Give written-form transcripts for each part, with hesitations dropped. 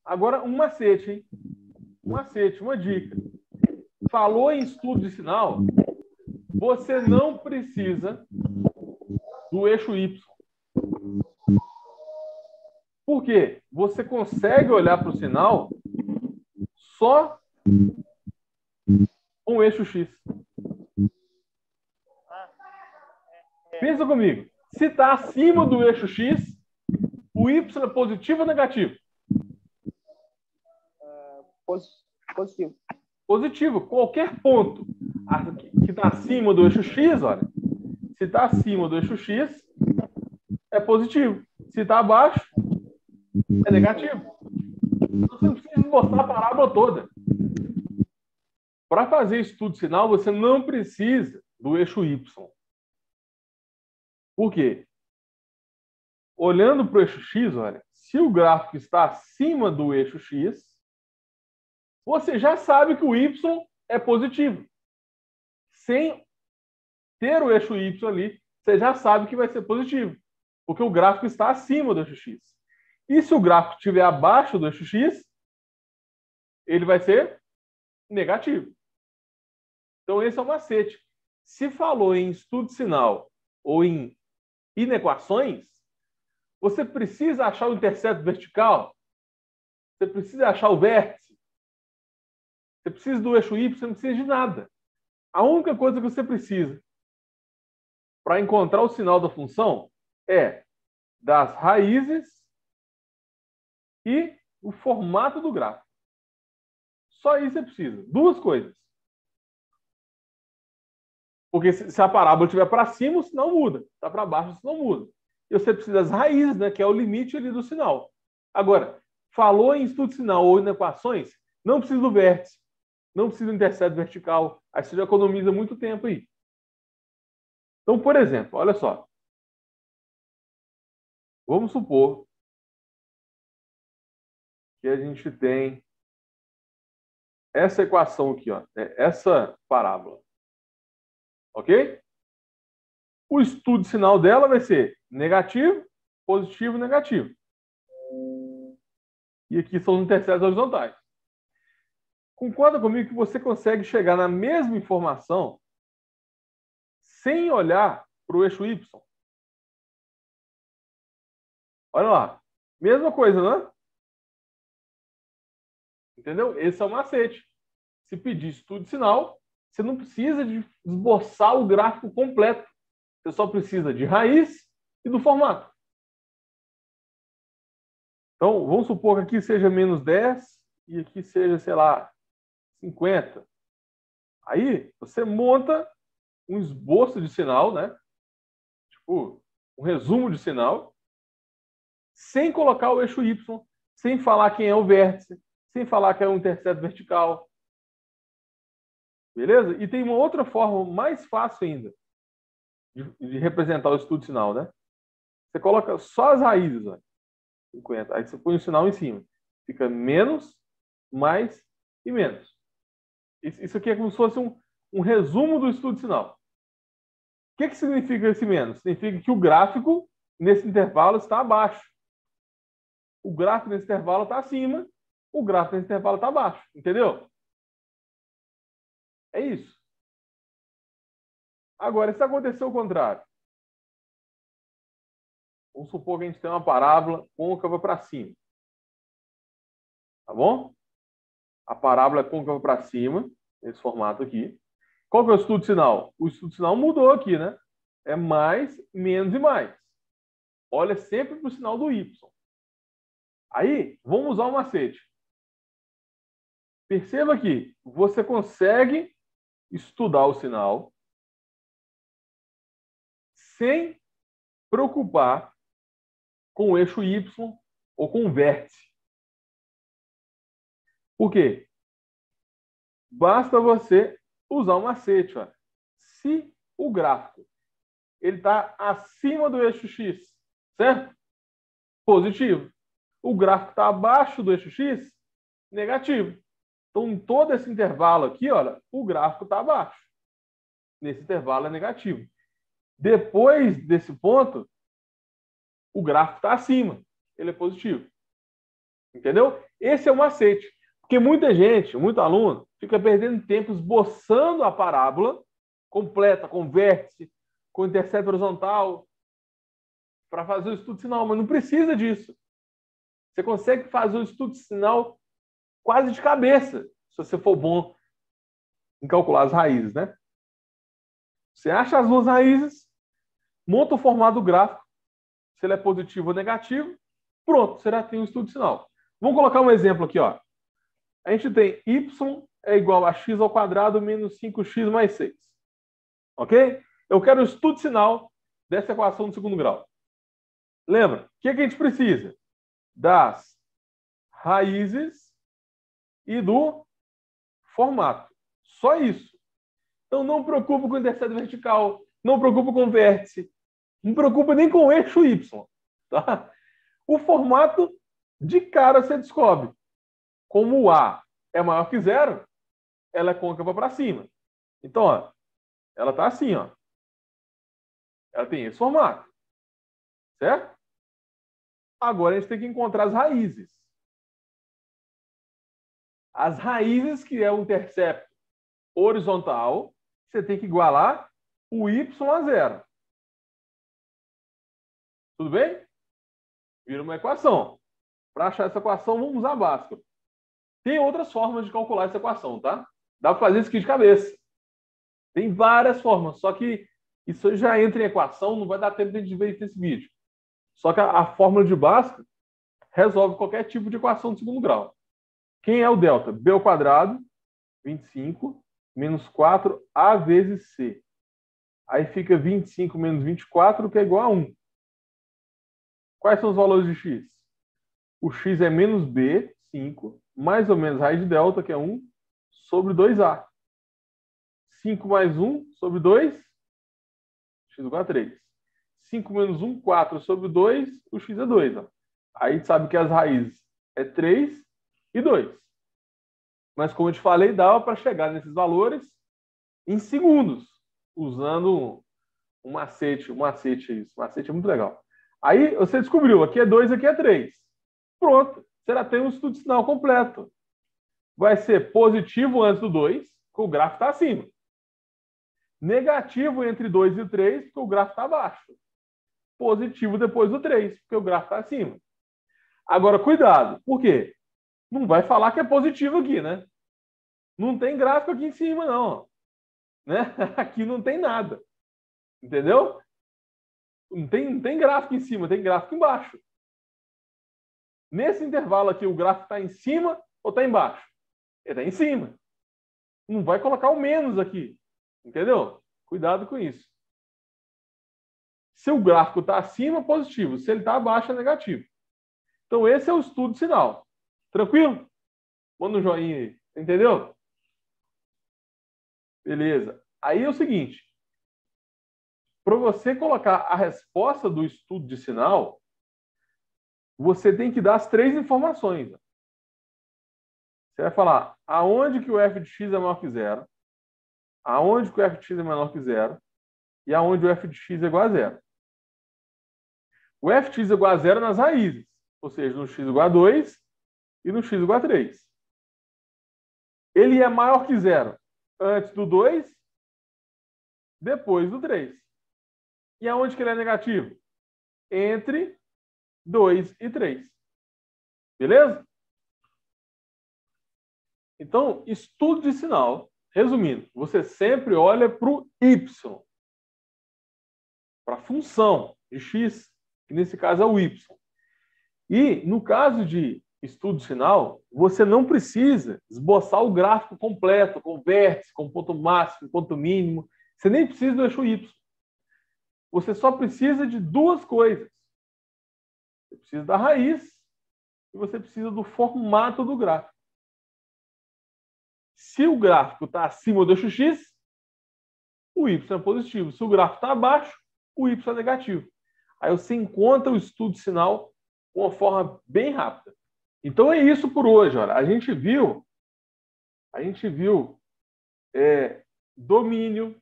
Agora, um macete, hein? Um macete, uma dica. Falou em estudo de sinal, você não precisa do eixo Y. Por quê? Você consegue olhar para o sinal só com o eixo X. Pensa comigo. Se está acima do eixo X, o Y é positivo ou negativo? Positivo. Positivo. Qualquer ponto que está acima do eixo X, olha, se está acima do eixo X, é positivo. Se está abaixo, é negativo. Então, você não precisa esboçar a parábola toda. Para fazer estudo de sinal, você não precisa do eixo Y. Por quê? Olhando para o eixo X, olha, se o gráfico está acima do eixo X, você já sabe que o Y é positivo. Sem ter o eixo Y ali, você já sabe que vai ser positivo, porque o gráfico está acima do eixo X. E se o gráfico estiver abaixo do eixo X, ele vai ser negativo. Então, esse é o macete. Se falou em estudo de sinal ou em inequações, você precisa achar o intercepto vertical, você precisa achar o vértice, você precisa do eixo Y, você não precisa de nada. A única coisa que você precisa para encontrar o sinal da função é das raízes e o formato do gráfico. Só isso você precisa. Duas coisas. Porque se a parábola estiver para cima, o sinal muda. Está para baixo, o sinal muda. E você precisa das raízes, né, que é o limite ali do sinal. Agora, falou em estudo de sinal ou em equações, não precisa do vértice, não precisa do intercepto vertical. Aí você já economiza muito tempo aí. Então, por exemplo, olha só. Vamos supor que a gente tem essa equação aqui, ó, essa parábola. Ok? O estudo de sinal dela vai ser negativo, positivo, negativo. E aqui são os interceptos horizontais. Concorda comigo que você consegue chegar na mesma informação sem olhar para o eixo Y? Olha lá. Mesma coisa, né? Entendeu? Esse é o macete. Se pedir estudo de sinal, você não precisa de esboçar o gráfico completo. Você só precisa de raiz e do formato. Então, vamos supor que aqui seja menos 10 e aqui seja, sei lá, 50. Aí, você monta um esboço de sinal, né? Tipo, um resumo de sinal, sem colocar o eixo Y, sem falar quem é o vértice, sem falar que é um intercepto vertical. Beleza? E tem uma outra forma mais fácil ainda de representar o estudo de sinal, né? Você coloca só as raízes, ó, 50. Aí você põe o sinal em cima. Fica menos, mais e menos. Isso aqui é como se fosse um resumo do estudo de sinal. O que significa esse menos? Significa que o gráfico, nesse intervalo, está abaixo. O gráfico nesse intervalo está acima, o gráfico nesse intervalo está abaixo. Entendeu? É isso. Agora, se acontecer o contrário, vamos supor que a gente tem uma parábola côncava para cima. Tá bom? A parábola é côncava para cima, nesse formato aqui. Qual que é o estudo de sinal? O estudo de sinal mudou aqui, né? É mais, menos e mais. Olha sempre para o sinal do Y. Aí, vamos usar um macete. Perceba que você consegue estudar o sinal sem preocupar com o eixo Y ou com o vértice. Por quê? Basta você usar um macete. Ó. Se o gráfico ele está acima do eixo X, certo? Positivo. O gráfico está abaixo do eixo X, negativo. Então, em todo esse intervalo aqui, olha, o gráfico está abaixo. Nesse intervalo é negativo. Depois desse ponto, o gráfico está acima. Ele é positivo. Entendeu? Esse é o macete. Porque muita gente, muito aluno, fica perdendo tempo esboçando a parábola completa, com vértice, com interseto horizontal, para fazer o estudo sinal, mas não precisa disso. Você consegue fazer o estudo sinal quase de cabeça, se você for bom em calcular as raízes, né? Você acha as duas raízes, monta o formato do gráfico, se ele é positivo ou negativo, pronto, você já tem o estudo sinal. Vamos colocar um exemplo aqui, ó. A gente tem y é igual a x ao quadrado menos 5x mais 6. Ok? Eu quero o estudo sinal dessa equação do segundo grau. Lembra? O que a gente precisa? Das raízes e do formato. Só isso. Então não preocupa com o interseto vertical, não preocupa com o vértice, não preocupa nem com o eixo y. Tá? O formato, de cara, você descobre. Como o A é maior que zero, ela é côncava para cima. Então, ó, ela está assim, ó. Ela tem esse formato. Certo? Agora a gente tem que encontrar as raízes. As raízes, que é o intercepto horizontal, você tem que igualar o y a zero. Tudo bem? Vira uma equação. Para achar essa equação, vamos usar Bhaskara. Tem outras formas de calcular essa equação, tá? Dá para fazer isso aqui de cabeça. Tem várias formas, só que isso já entra em equação, não vai dar tempo de a gente ver nesse vídeo. Só que a fórmula de Bhaskara resolve qualquer tipo de equação de segundo grau. Quem é o delta? B ao quadrado, 25, menos 4A vezes C. Aí fica 25 menos 24, que é igual a 1. Quais são os valores de x? O x é menos B, 5, mais ou menos raiz de delta, que é 1, sobre 2A. 5 mais 1 sobre 2, x igual a 3. 5 menos 1, 4 sobre 2, o x é 2. Ó. Aí a gente sabe que as raízes é 3 e 2. Mas, como eu te falei, dava para chegar nesses valores em segundos, usando um macete. Um macete é isso. Um macete é muito legal. Aí você descobriu, aqui é 2, aqui é 3. Pronto, você já tem um estudo de sinal completo. Vai ser positivo antes do 2, porque o gráfico está acima. Negativo entre 2 e 3, porque o gráfico está abaixo. Positivo depois do 3, porque o gráfico está acima. Agora, cuidado. Por quê? Não vai falar que é positivo aqui, né? Não tem gráfico aqui em cima, não. Né? Aqui não tem nada. Entendeu? Não tem gráfico em cima, tem gráfico embaixo. Nesse intervalo aqui, o gráfico está em cima ou está embaixo? Ele está em cima. Não vai colocar o menos aqui. Entendeu? Cuidado com isso. Se o gráfico está acima, positivo. Se ele está abaixo, é negativo. Então, esse é o estudo de sinal. Tranquilo? Manda um joinha aí. Entendeu? Beleza. Aí é o seguinte. Para você colocar a resposta do estudo de sinal, você tem que dar as 3 informações. Você vai falar aonde que o f de x é maior que zero, aonde que o f de x é menor que zero e aonde o f de x é igual a zero. O f de x é igual a zero nas raízes, ou seja, no x igual a 2 e no x igual a 3. Ele é maior que zero antes do 2, depois do 3. E aonde que ele é negativo? Entre 2 e 3. Beleza? Então, estudo de sinal, resumindo, você sempre olha para o y, para a função de x, que nesse caso é o y. E, no caso de estudo de sinal, você não precisa esboçar o gráfico completo, com vértice, com ponto máximo, ponto mínimo. Você nem precisa do eixo y. Você só precisa de 2 coisas. Você precisa da raiz e você precisa do formato do gráfico. Se o gráfico está acima do eixo x, o y é positivo. Se o gráfico está abaixo, o y é negativo. Aí você encontra o estudo de sinal de uma forma bem rápida. Então é isso por hoje. Olha. A gente viu domínio,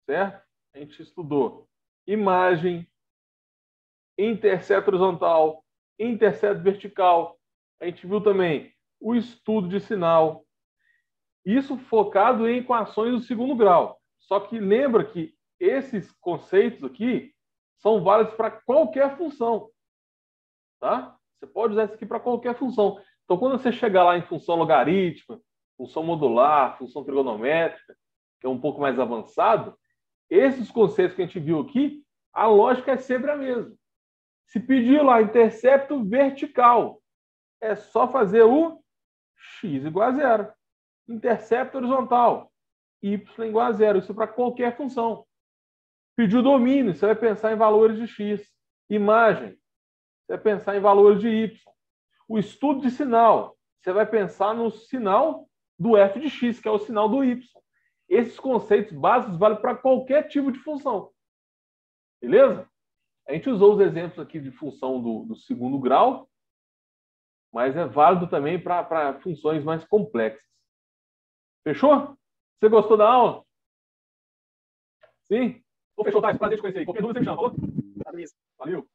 certo? A gente estudou imagem, interseto horizontal, interseto vertical, A gente viu também o estudo de sinal. Isso focado em equações do segundo grau. Só que lembra que esses conceitos aqui são válidos para qualquer função. Tá? Você pode usar isso aqui para qualquer função. Então, quando você chegar lá em função logarítmica, função modular, função trigonométrica, que é um pouco mais avançado, esses conceitos que a gente viu aqui, a lógica é sempre a mesma. Se pedir lá intercepto vertical, é só fazer o x igual a zero. Intercepto horizontal, y igual a zero. Isso para qualquer função. Pediu domínio, você vai pensar em valores de x. Imagem, você vai pensar em valores de y. O estudo de sinal, você vai pensar no sinal do f de x, que é o sinal do y. Esses conceitos básicos valem para qualquer tipo de função. Beleza? A gente usou os exemplos aqui de função do segundo grau, mas é válido também para funções mais complexas. Fechou? Você gostou da aula? Sim? Então fechou, tá? Prazer te conhecer aí. Qualquer dúvida você me chama, falou? Valeu.